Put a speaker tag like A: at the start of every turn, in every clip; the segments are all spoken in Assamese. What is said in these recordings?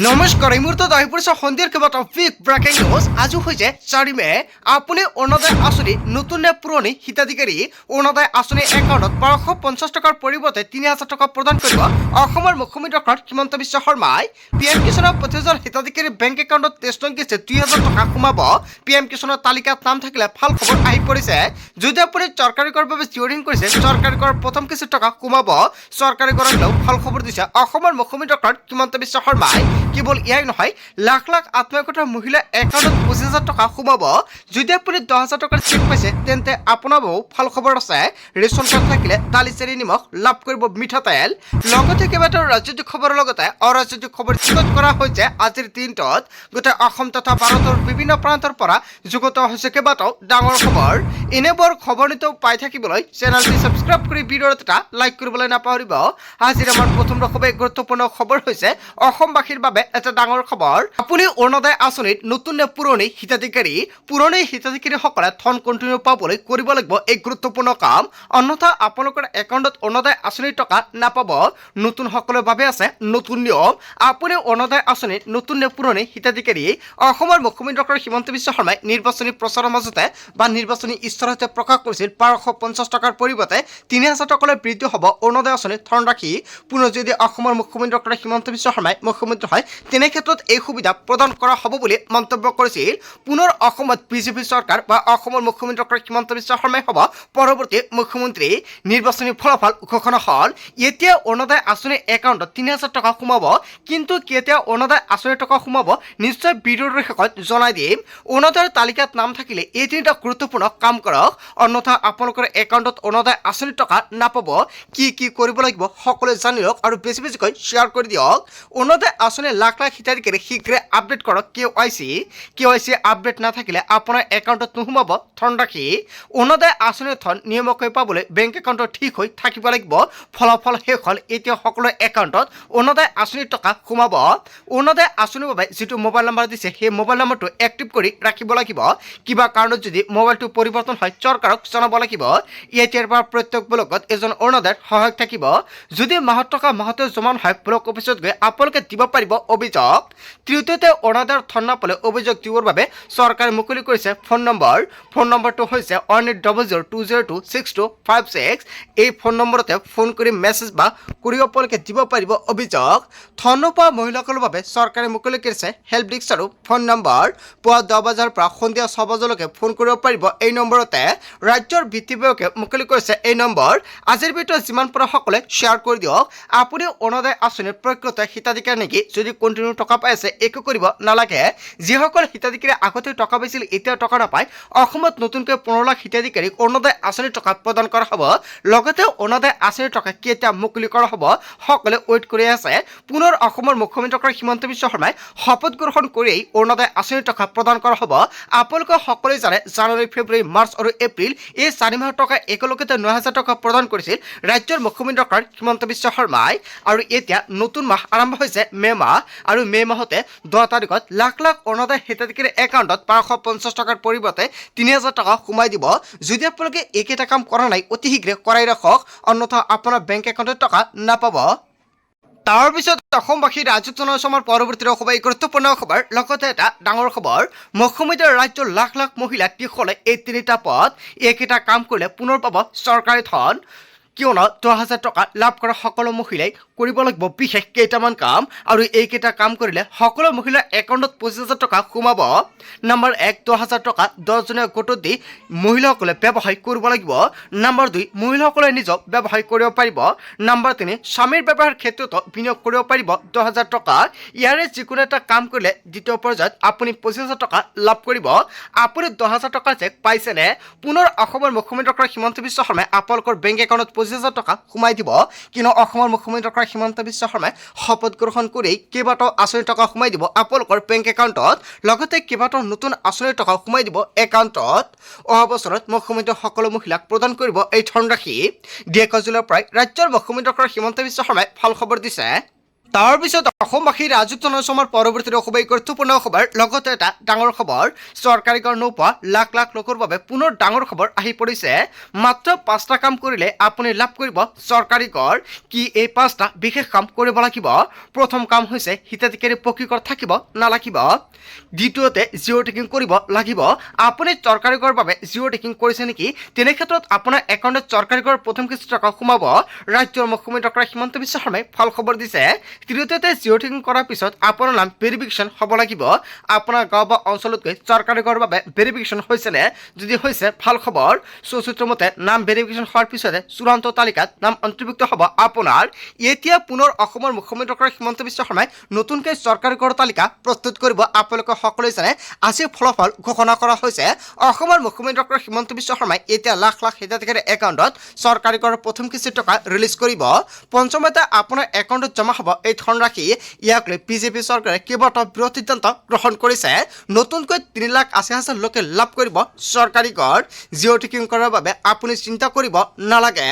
A: নমস্কাৰ এই মুহূৰ্তত আহি পৰিছে সন্ধিয়াৰ কেইবাটাও বিগ ব্ৰেকিং নিউজ। আজি হৈছে 4 মে। আপুনি অৰুণোদয় আঁচনি নতুন নে পুৰণি হিতাধিকাৰী অৰুণোদয় আঁচনি একাউণ্টত 1250 টকাৰ পৰিৱৰ্তে 3000 টকা প্ৰদান কৰিব অসমৰ মুখ্যমন্ত্ৰী ডক্টৰ হিমন্ত বিশ্ব শৰ্মাই। PM কিষাণৰ প্ৰতিজন হিতাধিকাৰী বেংক একাউণ্টত 23 কিস্তি 2000 টকা সোমাব। PM কিষাণৰ তালিকাত নাম থাকিলে ভাল খবৰ আহি পৰিছে। যদি আপুনি চৰকাৰী কৰৰ বাবে জিঅ'ৰিং কৰিছে, চৰকাৰী কৰৰ প্ৰথম কিস্তি টকা সোমাব। চৰকাৰী কৰৰ ভাল খবৰ দিছে অসমৰ মুখ্যমন্ত্ৰী ডক্টৰ হিমন্ত বিশ্ব শৰ্মাই। কেৱল ইয়াই নহয়, লাখ লাখ আত্মসহায়ক মহিলাৰ একাউণ্টত 25,000 টকা সোমাব। যদি আপুনি 10,000 টকাৰ চেক পাইছে, তেন্তে আপোনাৰ বাবেও ভাল খবৰ আছে। ৰেচন কাৰ্ড থাকিলে দালি চেনি নিমখ লাভ কৰিব মিঠাতেল। লগতে কেইবাটাও ৰাজনৈতিক খবৰৰ লগতে অৰাজনৈতিক খবৰ যুগুত কৰা হৈছে আজিৰ দিনটোত। গোটেই অসম তথা ভাৰতৰ বিভিন্ন প্ৰান্তৰ পৰা যুগুত হৈছে কেইবাটাও ডাঙৰ খবৰ। এনেবোৰ খবৰ নিতৌ পাই থাকিবলৈ চেনেলটি ছাবস্ক্ৰাইব কৰি ভিডিঅ'ত এটা লাইক কৰিবলৈ নাপাহৰিব। আজিৰ আমাৰ প্ৰথম খুবেই গুৰুত্বপূৰ্ণ খবৰ হৈছে অসমবাসীৰ বাবে এটা ডাঙৰ খবৰ। আপুনি অৰুণোদয় আঁচনিত নতুন নে পুৰণি হিতাধিকাৰী? পুৰণি হিতাধিকাৰীসকলে ধন কণ্টিনিউ পাবলৈ কৰিব লাগিব এই গুৰুত্বপূৰ্ণ কাম, অন্যথা আপোনালোকৰ একাউণ্টত অৰুণোদয় আঁচনিৰ টকা নাপাব। নতুন সকলৰ বাবে আছে নতুন নিয়ম। আপুনি অৰুণোদয় আঁচনিত নতুন নে পুৰণি হিতাধিকাৰী? অসমৰ মুখ্যমন্ত্ৰী ডক্টৰ হিমন্ত বিশ্ব শৰ্মাই নিৰ্বাচনী প্ৰচাৰৰ মাজতে বা নিৰ্বাচনী ইস্তাহাৰতে প্ৰকাশ কৰিছিল 1250 টকাৰ পৰিৱৰ্তে 3000 টকালৈ বৃদ্ধি হ'ব অৰুণোদয় আঁচনিৰ ধনৰাশি। পুনৰ যদি অসমৰ মুখ্যমন্ত্ৰী ডক্টৰ হিমন্ত বিশ্ব শৰ্মাই মুখ্যমন্ত্ৰী হয়, তেনে ক্ষেত্ৰত এই সুবিধা প্ৰদান কৰা হ'ব বুলি মন্তব্য কৰিছিল। পুনৰ অসমত বিজেপি চৰকাৰ বা অসমৰ মুখ্যমন্ত্ৰী ডক্টৰ হিমন্ত বিশ্ব শৰ্মাই হ'ব পৰৱৰ্তী মুখ্যমন্ত্ৰী। নিৰ্বাচনী ফলাফল ঘোষণা হ'ল। এতিয়া অৰুণোদয় আঁচনিৰ একাউণ্টত 3000 টকা সোমাব। কিন্তু কেতিয়া অৰুণোদয় আঁচনিৰ টকা সোমাব নিশ্চয় ভিডিঅ'ৰ শেষত জনাই দিম। অৰুণোদয়ৰ তালিকাত নাম থাকিলে এই তিনিটা গুৰুত্বপূৰ্ণ কাম কৰক, অন্যথা আপোনালোকৰ একাউণ্টত অৰুণোদয় আঁচনিৰ টকা নাপাব। কি কি কৰিব লাগিব সকলোৱে জানি লওক আৰু বেছি বেছিকৈ শ্বেয়াৰ কৰি দিয়ক। অৰুণোদয় আঁচনিৰ লাখ লাখ হিতাধিকাৰী শীঘ্ৰে আপডেট কৰক KYC আপডেট নাথাকিলে আপোনাৰ একাউণ্টত নোসোমাব ধনৰাশি। অৰুণোদয় আঁচনিৰ ধন নিয়মীয়াকৈ পাবলৈ বেংক একাউণ্টত ঠিক হৈ থাকিব লাগিব। ফলাফল শেষ হ'ল, এতিয়া সকলোৰে একাউণ্টত অৰুণোদয় আঁচনিৰ টকা সোমাব। অৰুণোদয় আঁচনিৰ বাবে যিটো মোবাইল নম্বৰ দিছে সেই মোবাইল নম্বৰটো এক্টিভ কৰি ৰাখিব লাগিব। কিবা কাৰণত যদি মোবাইলটো পৰিৱৰ্তন হয় চৰকাৰক জনাব লাগিব। এতিয়াৰ পৰা প্ৰত্যেক ব্লকত এজন অৰুণোদয়ৰ সহায়ক থাকিব। যদি মাহত টকা মাহতে জমা নহয়, ব্লক অফিচত গৈ আপোনালোকে দিব পাৰিব অভিযোগ। তৃতীয়তে, অৰুণোদয়ৰ ধন নাপালে অভিযোগ দিবৰ বাবে চৰকাৰে মুকলি কৰিছে ফোন নম্বৰ। ফোন নম্বৰটো হৈছে 1800202626। এই ফোন নম্বৰতে ফোন কৰি মেছেজ বা কৰি আপোনালোকে দিব পাৰিব অভিযোগ। ধন নোপোৱা মহিলাসকলৰ বাবে চৰকাৰে মুকলি কৰিছে হেল্প ডেস্ক আৰু ফোন নম্বৰ। পুৱা 10 বজাৰ পৰা সন্ধিয়া 6 বজালৈকে ফোন কৰিব পাৰিব এই নম্বৰতে। ৰাজ্যৰ বিত্ত বিভাগে মুকলি কৰিছে এই নম্বৰ। আজিৰ ভিডিঅ'ত যিমান পৰা সকলোৱে শ্বেয়াৰ কৰি দিয়ক। আপুনি অৰুণোদয় আঁচনিৰ প্ৰকৃত হিতাধিকাৰী নেকি? যদি কণ্টিনিউ টকা পাই আছে একো কৰিব নালাগে। যিসকল হিতাধিকাৰী আগতে টকা পাইছিল এতিয়া টকা নাপায়, অসমত নতুনকৈ 15 লাখ হিতাধিকাৰীক অৰুণোদয় আঁচনিৰ টকা প্ৰদান কৰা হ'ব। লগতে অৰুণোদয় আঁচনিৰ টকা কেতিয়া মুকলি কৰা হ'ব সকলোৱে ৱেইট কৰি আছে। পুনৰ অসমৰ মুখ্যমন্ত্ৰী ডক্টৰ হিমন্ত বিশ্ব শৰ্মাই শপত গ্ৰহণ কৰিয়েই অৰুণোদয় আঁচনিৰ টকা প্ৰদান কৰা হ'ব। আপোনালোকে সকলোৱে জানে জানুৱাৰী, ফেব্ৰুৱাৰী, মাৰ্চ আৰু এপ্ৰিল এই 4 মাহৰ টকা একেলগতে 9000 টকা প্ৰদান কৰিছিল ৰাজ্যৰ মুখ্যমন্ত্ৰী ডক্টৰ হিমন্ত বিশ্ব শৰ্মাই। আৰু এতিয়া নতুন মাহ আৰম্ভ হৈছে মে' মাহ, আৰু মে' মাহতে 10 তাৰিখত লাখ লাখ অৰুণোদয় হিতাধিকাৰীৰ একাউণ্টত 1250 টকাৰ পৰিৱৰ্তে 3000 টকা সোমাই দিব। যদি আপোনালোকে এইকেইটা কাম কৰা নাই, অতি শীঘ্ৰে কৰাই ৰাখক, অন্যথা আপোনাৰ বেংক একাউণ্টত টকা নাপাব। তাৰপিছত অসমবাসী ৰাজ্যক জনাইছো আমাৰ পৰৱৰ্তী খুবেই গুৰুত্বপূৰ্ণ খবৰ, লগতে এটা ডাঙৰ খবৰ। মুখ্যমন্ত্ৰীয়ে ৰাজ্যৰ লাখ লাখ মহিলাক দিশলে এই 3টা পদ। এইকেইটা কাম কৰিলে পুনৰ পাব চৰকাৰী ধন। কিয়নো 10,000 টকা লাভ কৰা সকলো মহিলাই কৰিব লাগিব বিশেষ কেইটামান কাম, আৰু এইকেইটা কাম কৰিলে সকলো মহিলাৰ একাউণ্টত 25,000 টকা সোমাব। নম্বৰ 1, 10,000 টকা 10জনীয়া গোটত দি মহিলাসকলে ব্যৱসায় কৰিব লাগিব। নম্বৰ 2, মহিলাসকলে নিজক ব্যৱসায় কৰিব পাৰিব। নম্বৰ 3, স্বামীৰ ব্যৱসায়ৰ ক্ষেত্ৰতো বিনিয়োগ কৰিব পাৰিব 10,000 টকা। ইয়াৰে যিকোনো এটা কাম কৰিলে দ্বিতীয় পৰ্যায়ত আপুনি 25,000 টকা লাভ কৰিব। আপুনি 10,000 টকাৰ চেক পাইছেনে? পুনৰ অসমৰ মুখ্যমন্ত্ৰী ডক্টৰ হিমন্ত বিশ্ব শৰ্মাই আপোনালোকৰ বেংক একাউণ্টত 25,000 টকা সোমাই দিব। কিন্তু অসমৰ মুখ্যমন্ত্ৰী ডক্টৰ হিমন্ত বিশ্ব শৰ্মাই শপত গ্ৰহণ কৰি কেইবাটাও আঁচনিৰ টকা সোমাই দিব আপোনালোকৰ বেংক একাউণ্টত। লগতে কেইবাটাও নতুন আঁচনিৰ টকা সোমাই দিব একাউণ্টত। অহা বছৰত মুখ্যমন্ত্ৰীয়ে সকলো মহিলাক প্ৰদান কৰিব এই ধনৰাশি। 2 জুলাইৰ পৰাই ৰাজ্যৰ মুখ্যমন্ত্ৰী ডক্টৰ হিমন্ত বিশ্ব শৰ্মাই ভাল খবৰ দিছে। তাৰ পিছত অসমবাসী ৰাজুক জনসমৰ পৰৱৰ্তী খুবেই গুৰুত্বপূৰ্ণ খবৰ লগতে এটা ডাঙৰ খবৰ চৰকাৰী কৰ নোপোৱা লাখ লাখ লোকৰ বাবে পুনৰ ডাঙৰ খবৰ আহি পৰিছে মাত্ৰ 5টা কাম কৰিলে আপুনি লাভ কৰিব চৰকাৰী কৰ কি এই 5টা বিশেষ কাম কৰিব লাগিব প্ৰথম কাম হৈছে হিতাধিকাৰী পক্ষীকৰ থাকিব নালাগিব দ্বিতীয়তে জিঅ' টেকিং কৰিব লাগিব আপুনি চৰকাৰী কৰ বাবে জিঅ' টেকিং কৰিছে নেকি তেনে ক্ষেত্ৰত আপোনাৰ একাউণ্টত চৰকাৰী কৰ প্ৰথম কিস্তি টকা সোমাব ৰাজ্যৰ মুখ্যমন্ত্ৰী ডক্টৰ হিমন্ত বিশ্ব শৰ্মাই ফল খবৰ দিছে তৃতীয়তে জিঅ' টেকিং কৰাৰ পিছত আপোনাৰ নাম ভেৰিফিকেশ্যন হ'ব লাগিব আপোনাৰ গাঁও বা অঞ্চলতকৈ চৰকাৰী কৰ বাবে ভেৰিফিকেশ্যন হৈছেনে যদি হৈছে ভাল খবৰ চতুৰ্থমতে নাম ভেৰিফিকেশ্যন হোৱাৰ পিছতে চূড়ান্ত তালিকাত নাম অন্তৰ্ভুক্ত হ'ব আপোনাৰ এতিয়া পুনৰ অসমৰ মুখ্যমন্ত্ৰী ডক্টৰ হিমন্ত বিশ্ব শৰ্মাই নতুনকৈ চৰকাৰী কৰ তালিকা প্ৰস্তুত কৰিব আপোনালোকে সকলোৱে জানে আজি ফলাফল ঘোষণা কৰা হৈছে অসমৰ মুখ্যমন্ত্ৰী ডক্টৰ হিমন্ত বিশ্ব শৰ্মাই এতিয়া লাখ লাখ হিতাধিকাৰীৰ একাউণ্টত চৰকাৰী কৰৰ প্ৰথম কিস্তিৰ টকা ৰিলিজ কৰিব পঞ্চমতে আপোনাৰ একাউণ্টত জমা হ'ব এই ধনৰাশি ইয়াক লৈ বিজেপি চৰকাৰে কেইবাটাও বৃহৎ সিদ্ধান্ত গ্ৰহণ কৰিছে নতুনকৈ 3,80,000 লোকে লাভ কৰিব চৰকাৰী কৰ জিঅ' টেকিং কৰাৰ বাবে আপুনি চিন্তা কৰিব নালাগে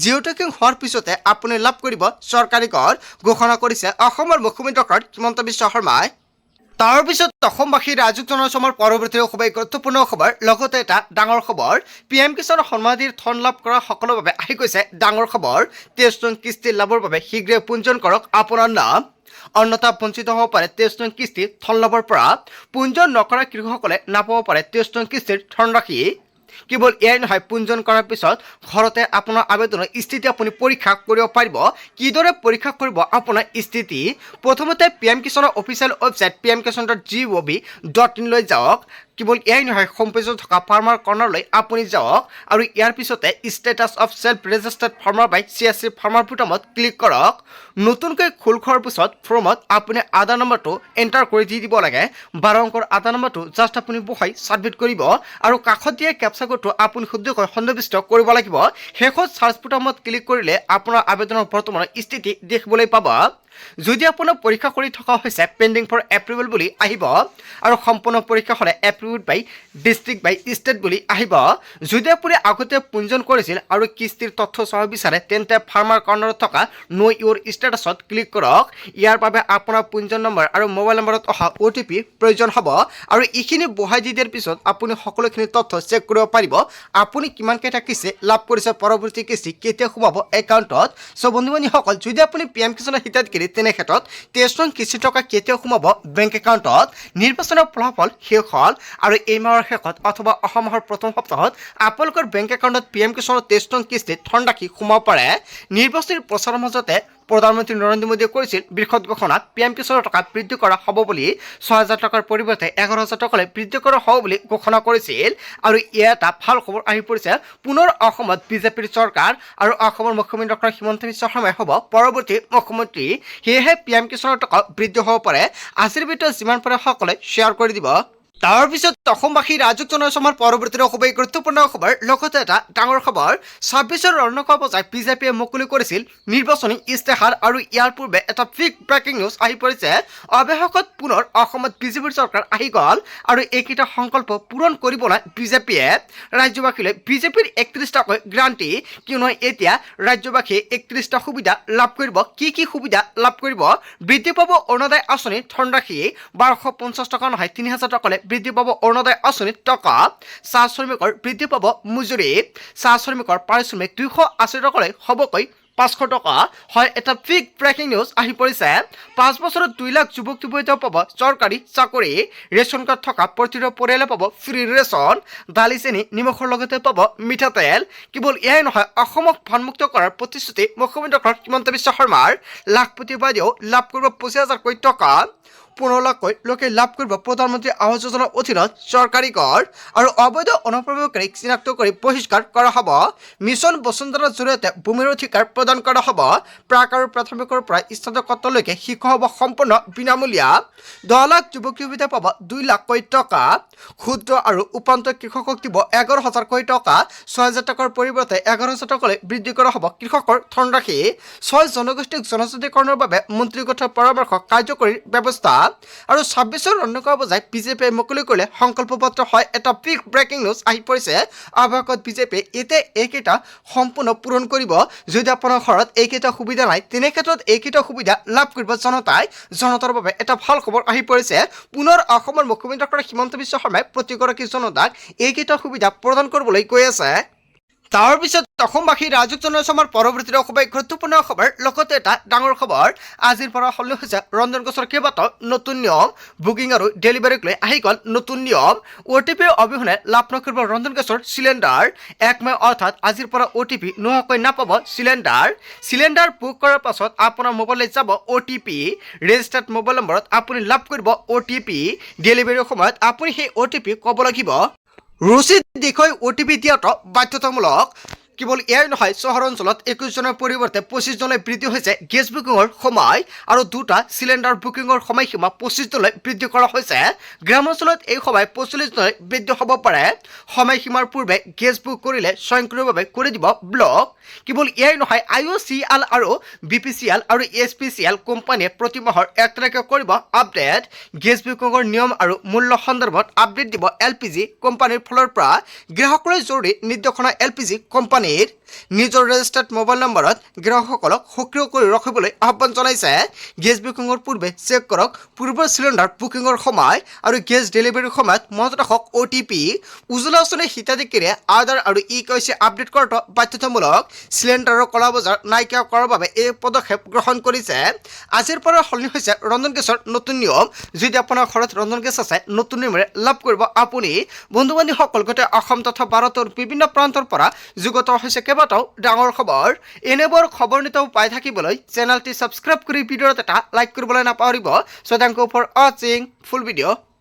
A: জিঅ' টেকিং হোৱাৰ পিছতে আপুনি লাভ কৰিব চৰকাৰী কৰ ঘোষণা কৰিছে অসমৰ মুখ্যমন্ত্ৰী ডক্টৰ হিমন্ত বিশ্ব শৰ্মাই তাৰ পিছত অসমবাসী ৰাজুক জনসমৰ পৰৱৰ্তী খুবেই গুৰুত্বপূৰ্ণ খবৰ লগতে এটা ডাঙৰ খবৰ PM কিষাণ সন্মানিধিৰ ধন লাভ কৰা সকলৰ বাবে আহি গৈছে ডাঙৰ খবৰ 23 নং কিস্তি লাভৰ বাবে শীঘ্ৰে পঞ্জীয়ন কৰক আপোনাৰ নাম অন্যথা বঞ্চিত হ'ব পাৰে 23 নং কিস্তি ধন লাভৰ পৰা পঞ্জীয়ন নকৰা কৃষকসকলে নাপাব পাৰে 23 নং কিস্তিৰ ধনৰাশি কেৱল এয়াই নহয় পঞ্জীয়ন কৰাৰ পিছত ঘৰতে আপোনাৰ আবেদনৰ স্থিতি আপুনি পৰীক্ষা কৰিব পাৰিব কিদৰে পৰীক্ষা কৰিব আপোনাৰ স্থিতি প্ৰথমতে PM কিষাণৰ অফিচিয়েল ৱেবছাইট pmkisan.gov.in লৈ যাওক কেৱল এয়াই নহয় হোম পেজত থকা ফাৰ্মাৰ কৰ্ণাৰলৈ আপুনি যাওক আৰু ইয়াৰ পিছতে status of self registered farmer by CSC farmer বুটামত ক্লিক কৰক নতুনকৈ খোল খোৱাৰ পিছত ফৰ্মত আপুনি আধাৰ নম্বৰটো এণ্টাৰ কৰি দি দিব লাগে 12 অংকৰ আধাৰ নম্বৰটো জাষ্ট আপুনি বহাই ছাবমিট কৰিব আৰু কাষত দিয়া কেপচা কোডটো আপুনি শুদ্ধকৈ সন্নিৱিষ্ট কৰিব লাগিব শেষত চাৰ্চ বুটামত ক্লিক কৰিলে আপোনাৰ আবেদনৰ বৰ্তমানৰ স্থিতি দেখিবলৈ পাব যদি আপোনাৰ পৰীক্ষা কৰি থকা হৈছে পেণ্ডিং ফৰ এপ্ৰুভেল বুলি আহিব আৰু সম্পূৰ্ণ পৰীক্ষা হ'লে এপ্ৰুভড বাই ডিষ্ট্ৰিক্ট বাই ষ্টেট বুলি আহিব যদি আপুনি আগতে পঞ্জীয়ন কৰিছিল আৰু কিস্তিৰ তথ্য চাব বিচাৰে তেন্তে ফাৰ্মাৰ কৰ্ণাৰত থকা নো ইউৰ ষ্টেটাছত ক্লিক কৰক ইয়াৰ বাবে আপোনাৰ পঞ্জীয়ন নম্বৰ আৰু মোবাইল নম্বৰত অহা OTP প্ৰয়োজন হ'ব আৰু এইখিনি বহাই দি দিয়াৰ পিছত আপুনি সকলোখিনি তথ্য চেক কৰিব পাৰিব আপুনি কিমানকেইটা কিস্তি লাভ কৰিছে পৰৱৰ্তী কিস্তি কেতিয়া সোমাব একাউণ্টত চ' বন্ধু বান্ধৱীসকল যদি আপুনি PM কিষাণৰ হিতাধিকাৰী তেনে ক্ষেত্ৰত 23 নং কিস্তি টকা কেতিয়া সোমাব বেংক একাউণ্টত নিৰ্বাচনৰ ফলাফল শেষ হ'ল আৰু এই মাহৰ শেষত অথবা অহা মাহৰ প্ৰথম সপ্তাহত আপোনালোকৰ বেংক একাউণ্টত PM কিষাণৰ 23 নং কিস্তিত ধনৰাশি সোমাব পাৰে নিৰ্বাচনী প্ৰচাৰৰ মাজতে প্ৰধানমন্ত্ৰী নৰেন্দ্ৰ মোদীয়ে কৰিছিল বৃহৎ ঘোষণা PM কিষাণৰ টকা বৃদ্ধি কৰা হ'ব বুলি 6,000 টকাৰ পৰিৱৰ্তে 11,000 টকালৈ বৃদ্ধি কৰা হ'ব বুলি ঘোষণা কৰিছিল আৰু এটা ভাল খবৰ আহি পৰিছে পুনৰ অসমত বিজেপিৰ চৰকাৰ আৰু অসমৰ মুখ্যমন্ত্ৰী ডক্টৰ হিমন্ত বিশ্ব শৰ্মাই হ'ব পৰৱৰ্তী মুখ্যমন্ত্ৰী সেয়েহে PM কিষাণৰ টকা বৃদ্ধি হ'ব পাৰে আজিৰ ভিডিঅ' যিমান পাৰে সকলোৱে শ্বেয়াৰ কৰি দিব তাৰ পিছত অসমবাসী ৰাজুক জনসমৰ পৰৱৰ্তী খুবেই গুৰুত্বপূৰ্ণ খবৰ লগতে এটা ডাঙৰ খবৰ 26 ৰণকা বজাই বিজেপিয়ে মুকলি কৰিছিল নিৰ্বাচনী ইস্তেহাৰ আৰু ইয়াৰ পূৰ্বে এটা বিগ ব্ৰেকিং নিউজ আহি পৰিছে অৱশেষত পুনৰ অসমত বিজেপিৰ চৰকাৰ আহি গ'ল আৰু এইকেইটা সংকল্প পূৰণ কৰিবলৈ বিজেপিয়ে ৰাজ্যবাসীলৈ বিজেপিৰ 31টাকৈ গ্ৰান্টি কিয়নো এতিয়া ৰাজ্যবাসীয়ে 31টা সুবিধা লাভ কৰিব কি সুবিধা লাভ কৰিব বৃদ্ধি পাব অৰুণোদয় আঁচনিৰ ধনৰাশি 1250 টকা নহয় 3,000 টকালৈ বৃদ্ধি পাব অৰুণোদয় আঁচনিৰ টকা চাহ শ্ৰমিকৰ বৃদ্ধি পাব মজুৰি চাহ শ্ৰমিকৰ পাৰিশ্ৰমিক 280 টকালৈ হ'বকৈ 500 টকা হয় এটা বিগ ব্ৰেকিং নিউজ আহি পৰিছে 5 বছৰত 2 লাখ যুৱক যুৱতীয়ে পাব চৰকাৰী চাকৰি ৰেচন কাৰ্ড থকা প্ৰতিটো পৰিয়ালে পাব ফ্ৰী ৰেচন দালি চেনি নিমখৰ লগতে পাব মিঠাতেল কেৱল এয়াই নহয় অসমক ভানমুক্ত কৰাৰ প্ৰতিশ্ৰুতি মুখ্যমন্ত্ৰী ডক্টৰ হিমন্ত বিশ্ব শৰ্মাৰ লাখপতিবাদীয়েও লাভ কৰিব 25,000 কোটি টকা 15 লাখকৈ লোকে লাভ কৰিব প্ৰধানমন্ত্ৰী আৱাস যোজনাৰ অধীনত চৰকাৰী কৰ আৰু অবৈধ অনুপ্ৰৱেশকাৰীক চিনাক্ত কৰি বহিষ্কাৰ কৰা হ'ব মিছন বসুন্ধৰাৰ জৰিয়তে ভূমিৰ অধিকাৰ প্ৰদান কৰা হ'ব প্ৰাক আৰু প্ৰাথমিকৰ পৰা স্নাতকোত্তৰলৈকে শিক্ষা হ'ব সম্পূৰ্ণ বিনামূলীয়া 10 লাখ যুৱক যুৱতীয়ে পাব 2 লাখ কোটি টকা ক্ষুদ্ৰ আৰু উপান্ত কৃষকক দিব 11,000 কোটি টকা 6,000 টকাৰ পৰিৱৰ্তে 11,000 টকালৈ বৃদ্ধি কৰা হ'ব কৃষকৰ ধনৰাশি 6 জনগোষ্ঠীক জনজাতিকৰণৰ বাবে মন্ত্ৰীগোটৰ পৰামৰ্শ কাৰ্যকৰীৰ ব্যৱস্থা আৰু 26 ৰন্ধন কৰা বজাই বিজেপিয়ে মুকলি কৰিলে সংকল্প পত্ৰ হয় এটা বিগ ব্ৰেকিং নিউজ আহি পৰিছে আভাকত বিজেপি এতিয়া এইকেইটা সম্পূৰ্ণ পূৰণ কৰিব যদি আপোনাৰ ঘৰত এইকেইটা সুবিধা নাই তেনে ক্ষেত্ৰত এইকেইটা সুবিধা লাভ কৰিব জনতাৰ বাবে এটা ভাল খবৰ আহি পৰিছে পুনৰ অসমৰ মুখ্যমন্ত্ৰী ডক্টৰ হিমন্ত বিশ্ব শৰ্মাই প্ৰতিগৰাকী জনতাক এইকেইটা সুবিধা প্ৰদান কৰিবলৈ কৈ আছে তাৰ পিছত অসমবাসী ৰাজক জনসমাৰ পৰৱৰ্তী খুবেই গুৰুত্বপূৰ্ণ খবৰ লগতে এটা ডাঙৰ খবৰ আজিৰ পৰা সলনি হৈছে ৰঞ্জন গছৰ কেইবাটাও নতুন নিয়ম বুকিং আৰু ডেলিভাৰীক লৈ আহি গ'ল নতুন নিয়ম OTP অবিহনে লাভ নকৰিব ৰঞ্জন গেছৰ চিলিণ্ডাৰ 1 মে অৰ্থাৎ আজিৰ পৰা OTP নোহোৱাকৈ নাপাব চিলিণ্ডাৰ বুক কৰাৰ পাছত আপোনাৰ মোবাইললৈ যাব OTP ৰেজিষ্টাৰ্ড মোবাইল নম্বৰত আপুনি লাভ কৰিব OTP ডেলিভাৰীৰ সময়ত আপুনি সেই OTP ক'ব লাগিব ৰচিদ দেখুৱাই OTP দিয়াটো বাধ্যতামূলক কেৱল এয়াই নহয় চহৰ অঞ্চলত 21 জনৰ পৰিৱৰ্তে 25 জনলৈ বৃদ্ধি হৈছে গেছ বুকিঙৰ সময় আৰু দুটা চিলিণ্ডাৰ বুকিঙৰ সময়সীমা 25 জনলৈ বৃদ্ধি কৰা হৈছে গ্ৰামাঞ্চলত এই সময় 45 জনলৈ বৃদ্ধি হ'ব পাৰে সময়সীমাৰ পূৰ্বে গেছ বুক কৰিলে স্বয়ংক্ৰিয়ভাৱে কৰি দিব ব্লক কেৱল এয়াই নহয় IOCL আৰু BPCL আৰু SPCL কোম্পানীয়ে প্ৰতি মাহৰ 1 তাৰিখে কৰিব আপডেট গেছ বুকিঙৰ নিয়ম আৰু মূল্য সন্দৰ্ভত আপডেট দিব LPG কোম্পানীৰ ফালৰ পৰা গ্ৰাহকলৈ জৰুৰী নিৰ্দেশনা LPG কোম্পানী নিজৰ ৰেজিষ্টাৰ্ড মোবাইল নম্বৰত গ্ৰাহকসকলক সক্ৰিয় কৰি ৰাখিবলৈ আহ্বান জনাইছে গেছ বুকিঙৰ পূৰ্বে চেক কৰক পূৰ্বৰ চিলিণ্ডাৰ বুকিঙৰ সময় আৰু গেছ ডেলিভাৰীৰ সময়ত মনত ৰাখক OTP উজ্জ্বলা আঁচনিৰ হিতাধিকাৰীয়ে আধাৰ আৰু EKYC আপডেট কৰাটো বাধ্যতামূলক চিলিণ্ডাৰৰ কলা বজাৰ নাইকিয়া কৰাৰ বাবে এই পদক্ষেপ গ্ৰহণ কৰিছে আজিৰ পৰা সলনি হৈছে ৰন্ধন গেছৰ নতুন নিয়ম যদি আপোনাৰ ঘৰত ৰন্ধন গেছ আছে নতুন নিয়মেৰে লাভ কৰিব আপুনি বন্ধু বান্ধৱীসকল গোটেই অসম তথা ভাৰতৰ বিভিন্ন প্ৰান্তৰ পৰা যুগত হৈছে কেইবাটাও ডাঙৰ খবৰ এনেবোৰ খবৰ নিতৌ পাই থাকিবলৈ চেনেলটি সাবস্ক্ৰাইব কৰি ভিডিঅ'ত এটা লাইক কৰিবলৈ নাপাহৰিব সো থ্যাংক ইউ ফৰ ৱাচিং ফুল ভিডিঅ'